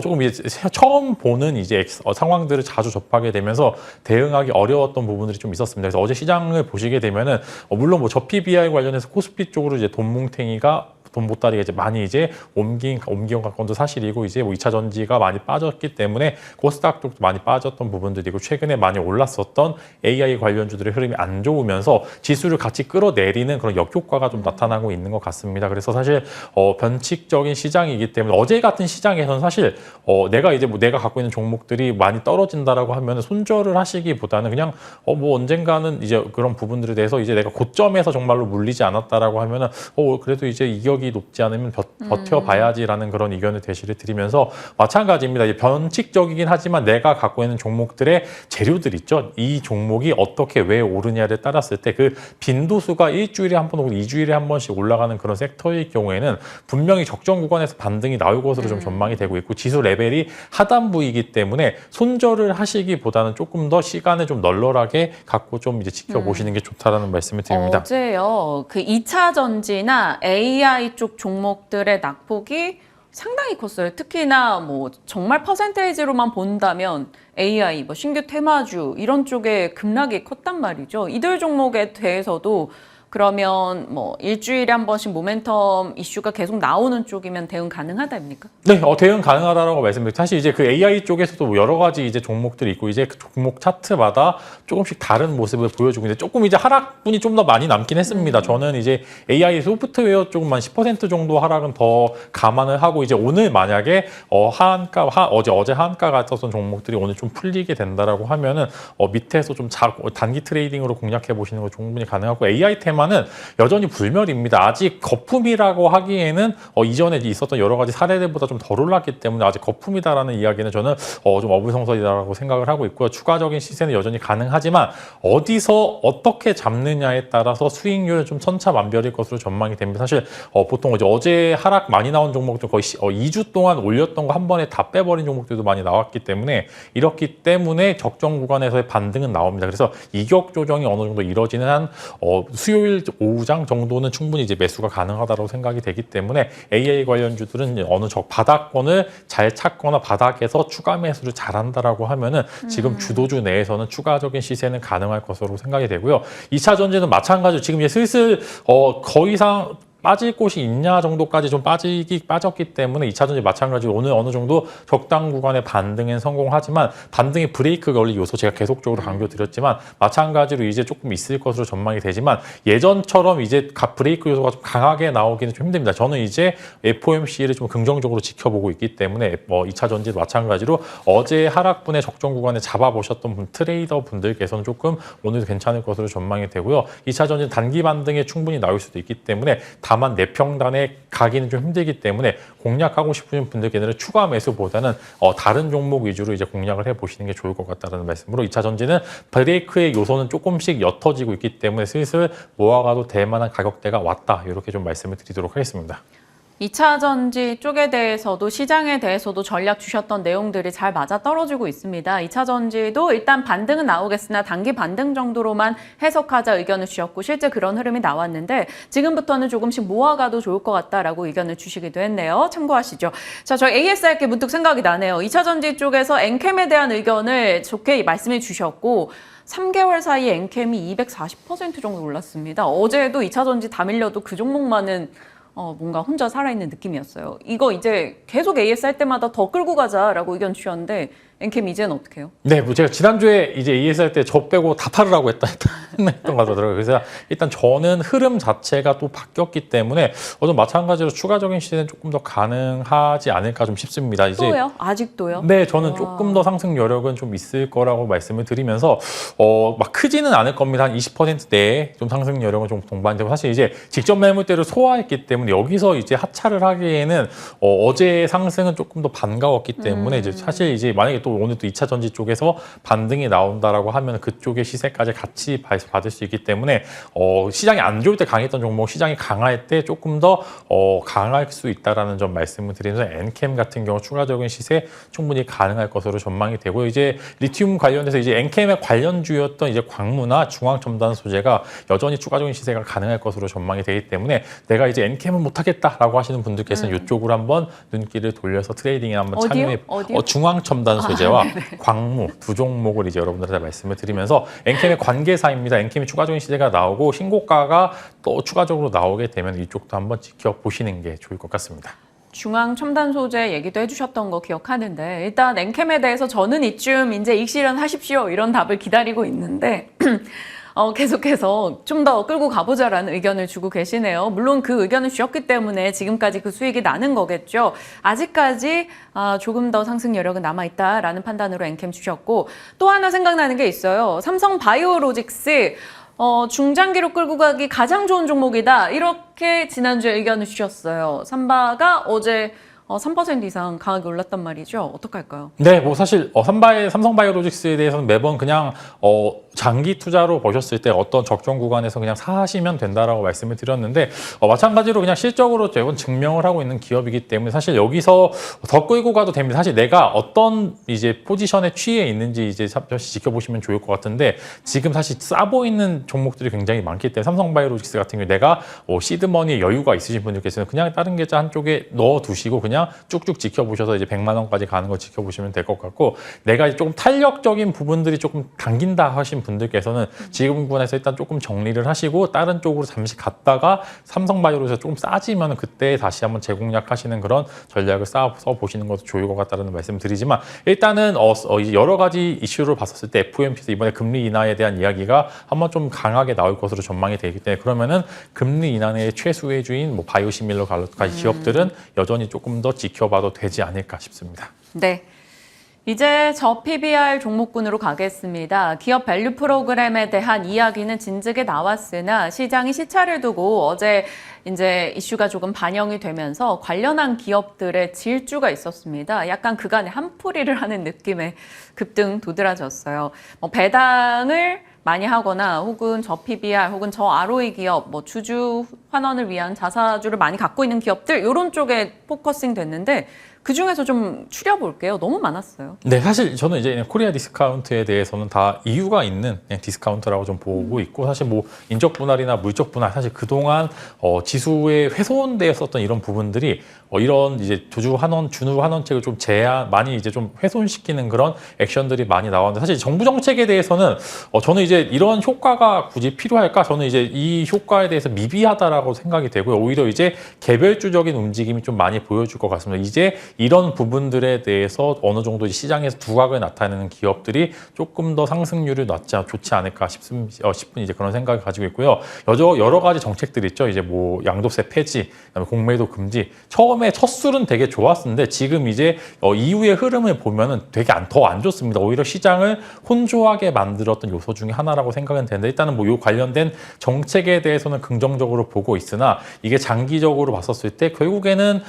조금 이제 처음 보는 이제 상황들을 자주 접하게 되면서 대응하기 어려웠던 부분들이 좀 있었습니다. 그래서 어제 시장을 보시게 되면은 물론 저 PBR 관련해서 코스피 쪽으로 이제 돈 보따리가 이제 많이 이제 옮긴 건도 사실이고 이제 2차 전지가 많이 빠졌기 때문에 코스닥 쪽도 많이 빠졌던 부분들이고 최근에 많이 올랐었던 AI 관련주들의 흐름이 안 좋으면서 지수를 같이 끌어내리는 그런 역효과가 좀 나타나고 있는 것 같습니다. 그래서 사실 변칙적인 시장이기 때문에 어제 같은 시장에서는 사실 내가 갖고 있는 종목들이 많이 떨어진다라고 하면 손절을 하시기보다는 그냥 언젠가는 이제 그런 부분들에 대해서 이제 내가 고점에서 정말로 물리지 않았다라고 하면은 그래도 이제 이격이 높지 않으면 버텨봐야지라는 그런 의견을 제시를 드리면서 마찬가지입니다. 이제 변칙적이긴 하지만 내가 갖고 있는 종목들의 재료들 있죠. 이 종목이 어떻게 왜 오르냐를 따랐을 때 그 빈도수가 일주일에 한 번 혹은 2주일에 한 번씩 올라가는 그런 섹터일 경우에는 분명히 적정 구간에서 반등이 나올 것으로 좀 전망이 되고 있고 지수 레벨이 하단부이기 때문에 손절을 하시기보다는 조금 더 시간을 좀 널널하게 갖고 좀 이제 지켜보시는 게 좋다라는 말씀을 드립니다. 어제요. 그 2차 전지나 AI 쪽 종목들의 낙폭이 상당히 컸어요. 특히나 정말 퍼센테이지로만 본다면 AI, 신규 테마주 이런 쪽에 급락이 컸단 말이죠. 이들 종목에 대해서도 그러면 일주일에 한 번씩 모멘텀 이슈가 계속 나오는 쪽이면 대응 가능하다입니까? 네, 대응 가능하다라고 말씀드립니다. 사실 이제 그 AI 쪽에서도 여러 가지 이제 종목들이 있고 이제 그 종목 차트마다 조금씩 다른 모습을 보여주고 있는데 조금 이제 하락분이 좀 더 많이 남긴 했습니다. 저는 이제 AI 소프트웨어 쪽만 10% 정도 하락은 더 감안을 하고 이제 오늘 만약에 어제 하한가가 있었던 종목들이 오늘 좀 풀리게 된다라고 하면은 밑에서 좀 단기 트레이딩으로 공략해 보시는 거 충분히 가능하고 AI 테마는 여전히 불멸입니다. 아직 거품이라고 하기에는 이전에 있었던 여러 가지 사례들보다 좀 덜 올랐기 때문에 아직 거품이다라는 이야기는 저는 좀 어불성설이다라고 생각을 하고 있고요. 추가적인 시세는 여전히 가능하지만 어디서 어떻게 잡느냐에 따라서 수익률은 좀 천차만별일 것으로 전망이 됩니다. 사실 보통 어제 하락 많이 나온 종목들 거의 2주 동안 올렸던 거 한 번에 다 빼버린 종목들도 많이 나왔기 때문에 이렇기 때문에 적정 구간에서의 반등은 나옵니다. 그래서 이격 조정이 어느 정도 이뤄지는 한 수요일 일요일 오후장 정도는 충분히 이제 매수가 가능하다고 생각이 되기 때문에 AA 관련주들은 어느 바닥권을 잘 찾거나 바닥에서 추가 매수를 잘한다라고 하면은 지금 주도주 내에서는 추가적인 시세는 가능할 것으로 생각이 되고요. 2차 전지는 마찬가지로 지금 이제 슬슬 거의 이상 빠질 곳이 있냐 정도까지 좀 빠졌기 때문에 2차 전지 마찬가지로 오늘 어느 정도 적당 구간의 반등엔 성공하지만 반등의 브레이크 걸릴 요소 제가 계속적으로 강조드렸지만 마찬가지로 이제 조금 있을 것으로 전망이 되지만 예전처럼 이제 브레이크 요소가 좀 강하게 나오기는 좀 힘듭니다. 저는 이제 FOMC를 좀 긍정적으로 지켜보고 있기 때문에 2차 전지도 마찬가지로 어제 하락분의 적정 구간에 잡아보셨던 트레이더 분들께서는 조금 오늘도 괜찮을 것으로 전망이 되고요. 2차 전지는 단기 반등에 충분히 나올 수도 있기 때문에 다만 내평단에 가기는 좀 힘들기 때문에 공략하고 싶으신 분들께는 추가 매수보다는 다른 종목 위주로 이제 공략을 해보시는 게 좋을 것 같다는 말씀으로 2차 전지는 브레이크의 요소는 조금씩 옅어지고 있기 때문에 슬슬 모아가도 될 만한 가격대가 왔다. 이렇게 좀 말씀을 드리도록 하겠습니다. 2차 전지 쪽에 대해서도 시장에 대해서도 전략 주셨던 내용들이 잘 맞아 떨어지고 있습니다. 2차 전지도 일단 반등은 나오겠으나 단기 반등 정도로만 해석하자 의견을 주셨고 실제 그런 흐름이 나왔는데 지금부터는 조금씩 모아가도 좋을 것 같다라고 의견을 주시기도 했네요. 참고하시죠. 자, 저희 ASR께 문득 생각이 나네요. 2차 전지 쪽에서 엔캠에 대한 의견을 좋게 말씀해 주셨고 3개월 사이에 엔캠이 240% 정도 올랐습니다. 어제도 2차 전지 다 밀려도 그 종목만은 뭔가 혼자 살아있는 느낌이었어요. 이거 이제 계속 AS 할 때마다 더 끌고 가자라고 의견 주셨는데 엔캠 이제는 어떻게 해요? 네, 뭐 제가 지난주에 이제 AS 할 때 저 빼고 다 팔으라고 했던 거 같더라고요. 그래서 일단 저는 흐름 자체가 또 바뀌었기 때문에 좀 마찬가지로 추가적인 시세는 조금 더 가능하지 않을까 좀 싶습니다. 이제 또요? 아직도요? 네, 저는 조금 더 상승 여력은 좀 있을 거라고 말씀을 드리면서 막 크지는 않을 겁니다. 한 20% 내에 좀 상승 여력은 좀 동반되고 사실 이제 직접 매물대를 소화했기 때문에 여기서 이제 하차를 하기에는 어제의 상승은 조금 더 반가웠기 때문에 이제 사실 이제 만약에 또 오늘 또 2차 전지 쪽에서 반등이 나온다라고 하면 그쪽의 시세까지 같이 받을 수 있기 때문에 시장이 안 좋을 때 강했던 종목 시장이 강할 때 조금 더 강할 수 있다라는 점 말씀을 드리면서 엔캠 같은 경우 추가적인 시세 충분히 가능할 것으로 전망이 되고요. 이제 리튬 관련해서 이제 엔캠의 관련주였던 이제 광무나 중앙 첨단 소재가 여전히 추가적인 시세가 가능할 것으로 전망이 되기 때문에 내가 이제 엔캠은 못하겠다라고 하시는 분들께서는 이쪽으로 한번 눈길을 돌려서 트레이딩에 한번 참여해 중앙 첨단 소재와 광무 두 종목을 이제 여러분들한테 말씀을 드리면서 엔캠의 관계사입니다. 엔캠이 추가적인 시세가 나오고 신고가가 또 추가적으로 나오게 되면 이쪽도 한번 지켜보시는 게 좋을 것 같습니다. 중앙 첨단 소재 얘기도 해주셨던 거 기억하는데 일단 엔캠에 대해서 저는 이쯤 이제 익실현 하십시오 이런 답을 기다리고 있는데 계속해서 좀 더 끌고 가보자라는 의견을 주고 계시네요. 물론 그 의견을 주셨기 때문에 지금까지 그 수익이 나는 거겠죠. 아직까지 조금 더 상승 여력은 남아있다라는 판단으로 엔캠 주셨고 또 하나 생각나는 게 있어요. 삼성 바이오로직스 중장기로 끌고 가기 가장 좋은 종목이다. 이렇게 지난주에 의견을 주셨어요. 삼바가 어제 3% 이상 강하게 올랐단 말이죠. 어떡할까요? 네, 뭐 사실 삼성바이오로직스에 대해서는 매번 그냥 장기 투자로 보셨을 때 어떤 적정 구간에서 그냥 사시면 된다라고 말씀을 드렸는데 마찬가지로 그냥 실적으로 매번 증명을 하고 있는 기업이기 때문에 사실 여기서 더 끌고 가도 됩니다. 사실 내가 어떤 이제 포지션에 취해 있는지 이제 잠시 지켜보시면 좋을 것 같은데 지금 사실 싸 보이는 종목들이 굉장히 많기 때문에 삼성바이오로직스 같은 경우에 내가 시드머니에 여유가 있으신 분들께서는 그냥 다른 계좌 한쪽에 넣어두시고 그냥 쭉쭉 지켜보셔서 이제 100만 원까지 가는 거 지켜보시면 될 것 같고 내가 조금 탄력적인 부분들이 조금 당긴다 하신 분들께서는 지금 구간에서 일단 조금 정리를 하시고 다른 쪽으로 잠시 갔다가 삼성바이오로에서 조금 싸지면 그때 다시 한번 재공략하시는 그런 전략을 써보시는 것도 좋을 것 같다는 말씀 드리지만 일단은 여러 가지 이슈를 봤었을 때 FOMC에서 이번에 금리 인하에 대한 이야기가 한번 좀 강하게 나올 것으로 전망이 되기 때문에 그러면은 금리 인하의 최수혜주인 바이오시밀러 기업들은 여전히 조금 더 지켜봐도 되지 않을까 싶습니다. 네. 이제 저 PBR 종목군으로 가겠습니다. 기업 밸류 프로그램에 대한 이야기는 진즉에 나왔으나 시장이 시차를 두고 어제 이제 이슈가 조금 반영이 되면서 관련한 기업들의 질주가 있었습니다. 약간 그간에 한풀이를 하는 느낌의 급등 도드라졌어요. 배당을 많이 하거나 혹은 저 PBR 혹은 저 ROE 기업, 주주 환원을 위한 자사주를 많이 갖고 있는 기업들 이런 쪽에 포커싱 됐는데 그중에서 좀 추려볼게요. 너무 많았어요. 네, 사실 저는 이제 코리아 디스카운트에 대해서는 다 이유가 있는 그냥 디스카운트라고 좀 보고 있고, 사실 뭐 인적 분할이나 물적 분할, 사실 그동안 지수에 훼손되었었던 이런 부분들이 이런 이제 조주 환원, 준후 환원책을 좀 많이 이제 좀 훼손시키는 그런 액션들이 많이 나왔는데, 사실 정부 정책에 대해서는 저는 이제 이런 효과가 굳이 필요할까? 저는 이제 이 효과에 대해서 미비하다라고 생각이 되고요. 오히려 이제 개별주적인 움직임이 좀 많이 보여줄 것 같습니다. 이제 이런 부분들에 대해서 어느 정도 시장에서 두각을 나타내는 기업들이 조금 더 상승률을 좋지 않을까 싶은 이제 그런 생각을 가지고 있고요. 여러 가지 정책들이 있죠. 이제 뭐 양도세 폐지, 그다음에 공매도 금지. 처음에 첫 술은 되게 좋았었는데 지금 이제 이후의 흐름을 보면은 되게 더 안 좋습니다. 오히려 시장을 혼조하게 만들었던 요소 중에 하나라고 생각은 되는데, 일단은 뭐 요 관련된 정책에 대해서는 긍정적으로 보고 있으나, 이게 장기적으로 봤었을 때 결국에는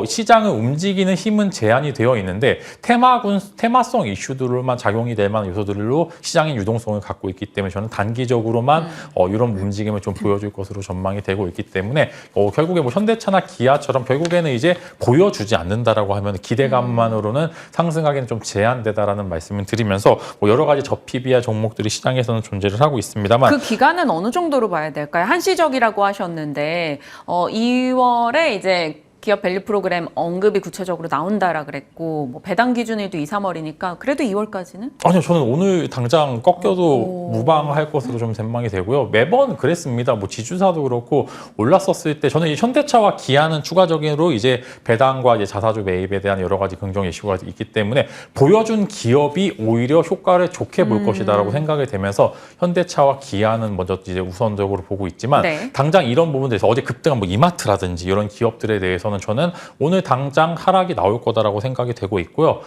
시장을 움직이는 힘은 제한이 되어 있는데, 테마성 이슈들로만 작용이 될 만한 요소들로 시장의 유동성을 갖고 있기 때문에 저는 단기적으로만 이런 움직임을 좀 보여줄 것으로 전망이 되고 있기 때문에 결국에 뭐 현대차나 기아처럼 결국에는 이제 보여주지 않는다라고 하면 기대감만으로는 상승하기는 좀 제한되다라는 말씀을 드리면서, 뭐 여러 가지 저PBR 종목들이 시장에서는 존재를 하고 있습니다만, 그 기간은 어느 정도로 봐야 될까요? 한시적이라고 하셨는데 2월에 이제 기업 밸류 프로그램 언급이 구체적으로 나온다라 그랬고, 뭐 배당 기준일도 2, 3월이니까 그래도 2월까지는? 아니요, 저는 오늘 당장 꺾여도 무방할 것으로 좀 전망이 되고요. 매번 그랬습니다. 뭐 지주사도 그렇고 올랐었을 때 저는 이 현대차와 기아는 추가적으로 이제 배당과 이제 자사주 매입에 대한 여러 가지 긍정 이슈가 있기 때문에 보여준 기업이 오히려 효과를 좋게 볼 것이다라고 생각이 되면서 현대차와 기아는 먼저 이제 우선적으로 보고 있지만, 네. 당장 이런 부분들에서 어제 급등한 뭐 이마트라든지 이런 기업들에 대해서 저는 오늘 당장 하락이 나올 거다라고 생각이 되고 있고요.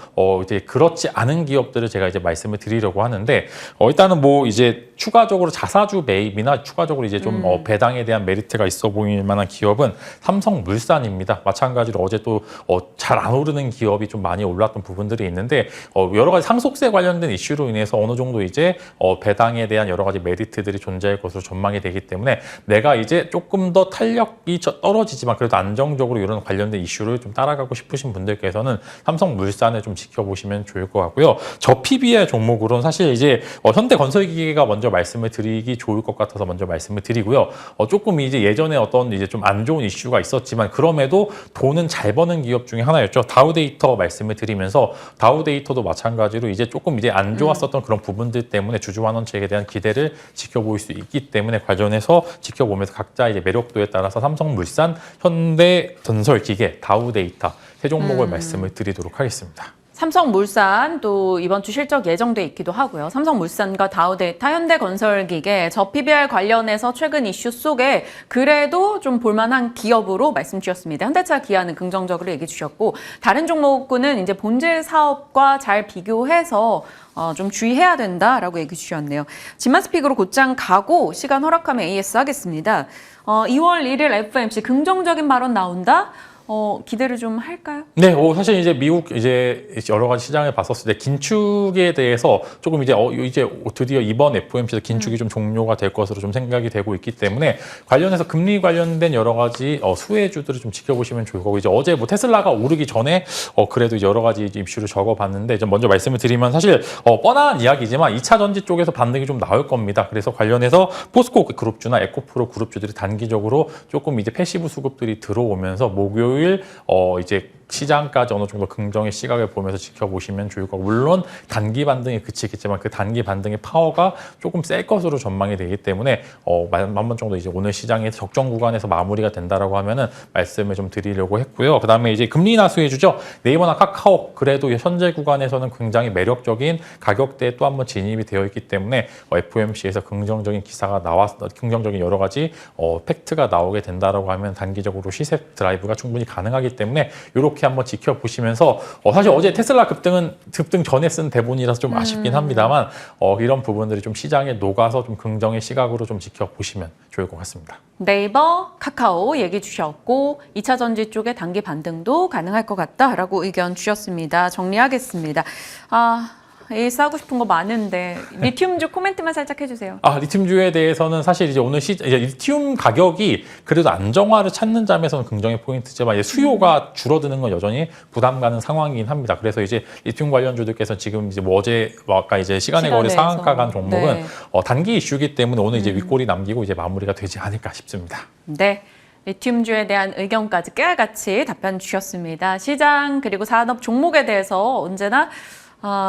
이제 그렇지 않은 기업들을 제가 이제 말씀을 드리려고 하는데, 일단은 뭐 이제 추가적으로 자사주 매입이나 추가적으로 이제 좀 배당에 대한 메리트가 있어 보일 만한 기업은 삼성물산입니다. 마찬가지로 어제 또 잘 안 오르는 기업이 좀 많이 올랐던 부분들이 있는데, 여러 가지 상속세 관련된 이슈로 인해서 어느 정도 이제 배당에 대한 여러 가지 메리트들이 존재할 것으로 전망이 되기 때문에, 내가 이제 조금 더 탄력이 떨어지지만 그래도 안정적으로 이런 관련된 이슈를 좀 따라가고 싶으신 분들께서는 삼성물산을 좀 지켜보시면 좋을 것 같고요. 저PBR 종목으로는 사실 이제 현대건설기계가 먼저 말씀을 드리기 좋을 것 같아서 먼저 말씀을 드리고요. 조금 이제 예전에 어떤 이제 좀 안 좋은 이슈가 있었지만 그럼에도 돈은 잘 버는 기업 중에 하나였죠. 다우데이터 말씀을 드리면서, 다우데이터도 마찬가지로 이제 조금 이제 안 좋았었던 그런 부분들 때문에 주주환원책에 대한 기대를 지켜볼 수 있기 때문에 관련해서 지켜보면서 각자 이제 매력도에 따라서 삼성물산, 현대건설기계, 다우데이터 세 종목을 말씀을 드리도록 하겠습니다. 삼성물산 또 이번 주 실적 예정돼 있기도 하고요. 삼성물산과 다우데이터, 현대건설기계, 저PBR 관련해서 최근 이슈 속에 그래도 좀 볼만한 기업으로 말씀 주셨습니다. 현대차, 기아는 긍정적으로 얘기 주셨고, 다른 종목군은 이제 본질 사업과 잘 비교해서 좀 주의해야 된다라고 얘기 주셨네요. 지마스픽으로 곧장 가고 시간 허락하면 AS 하겠습니다. 2월 1일 FOMC 긍정적인 발언 나온다? 기대를 좀 할까요? 네, 사실 이제 미국 이제 여러 가지 시장을 봤었을 때 긴축에 대해서 조금 이제 드디어 이번 FOMC에서 긴축이 좀 종료가 될 것으로 좀 생각이 되고 있기 때문에, 관련해서 금리 관련된 여러 가지 수혜주들을 좀 지켜보시면 좋을 거고, 이제 어제 뭐 테슬라가 오르기 전에 그래도 여러 가지 이슈를 적어봤는데, 좀 먼저 말씀을 드리면 사실 뻔한 이야기지만 2차 전지 쪽에서 반등이 좀 나올 겁니다. 그래서 관련해서 포스코 그룹주나 에코프로 그룹주들이 단기적으로 조금 이제 패시브 수급들이 들어오면서 목요일 이제 시장까지 어느 정도 긍정의 시각을 보면서 지켜보시면 좋을 거고, 물론 단기 반등에 그치겠지만 그 단기 반등의 파워가 조금 셀 것으로 전망이 되기 때문에 한 번 정도 이제 오늘 시장의 적정 구간에서 마무리가 된다라고 하면은 말씀을 좀 드리려고 했고요. 그다음에 이제 금리 인하 수혜주죠. 네이버나 카카오, 그래도 현재 구간에서는 굉장히 매력적인 가격대에 또 한 번 진입이 되어 있기 때문에 FOMC에서 긍정적인 기사가 긍정적인 여러 가지 팩트가 나오게 된다라고 하면 단기적으로 시세 드라이브가 충분히 가능하기 때문에 이렇게 한번 지켜보시면서, 사실 어제 테슬라 급등 전에 쓴 대본이라서 좀 아쉽긴 합니다만 이런 부분들이 좀 시장에 녹아서 좀 긍정의 시각으로 좀 지켜보시면 좋을 것 같습니다. 네이버, 카카오 얘기 주셨고, 2차 전지 쪽에 단기 반등도 가능할 것 같다라고 의견 주셨습니다. 정리하겠습니다. 에이스 하고 싶은 거 많은데 리튬주 코멘트만 살짝 해주세요. 리튬주에 대해서는 사실 이제 오늘 이제 리튬 가격이 그래도 안정화를 찾는 점에서는 긍정의 포인트지만 이제 수요가 줄어드는 건 여전히 부담 가는 상황이긴 합니다. 그래서 이제 리튬 관련주들께서 지금 이제 뭐 어제 아까 이제 시간의 거래 시간에서. 상한가 간 종목은 네. 단기 이슈이기 때문에 오늘 이제 윗골이 남기고 이제 마무리가 되지 않을까 싶습니다. 네. 리튬주에 대한 의견까지 깨알같이 답변 주셨습니다. 시장 그리고 산업 종목에 대해서 언제나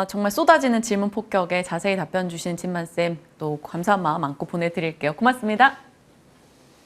정말 쏟아지는 질문 폭격에 자세히 답변 주신 진만쌤 또 감사한 마음 안고 보내드릴게요. 고맙습니다.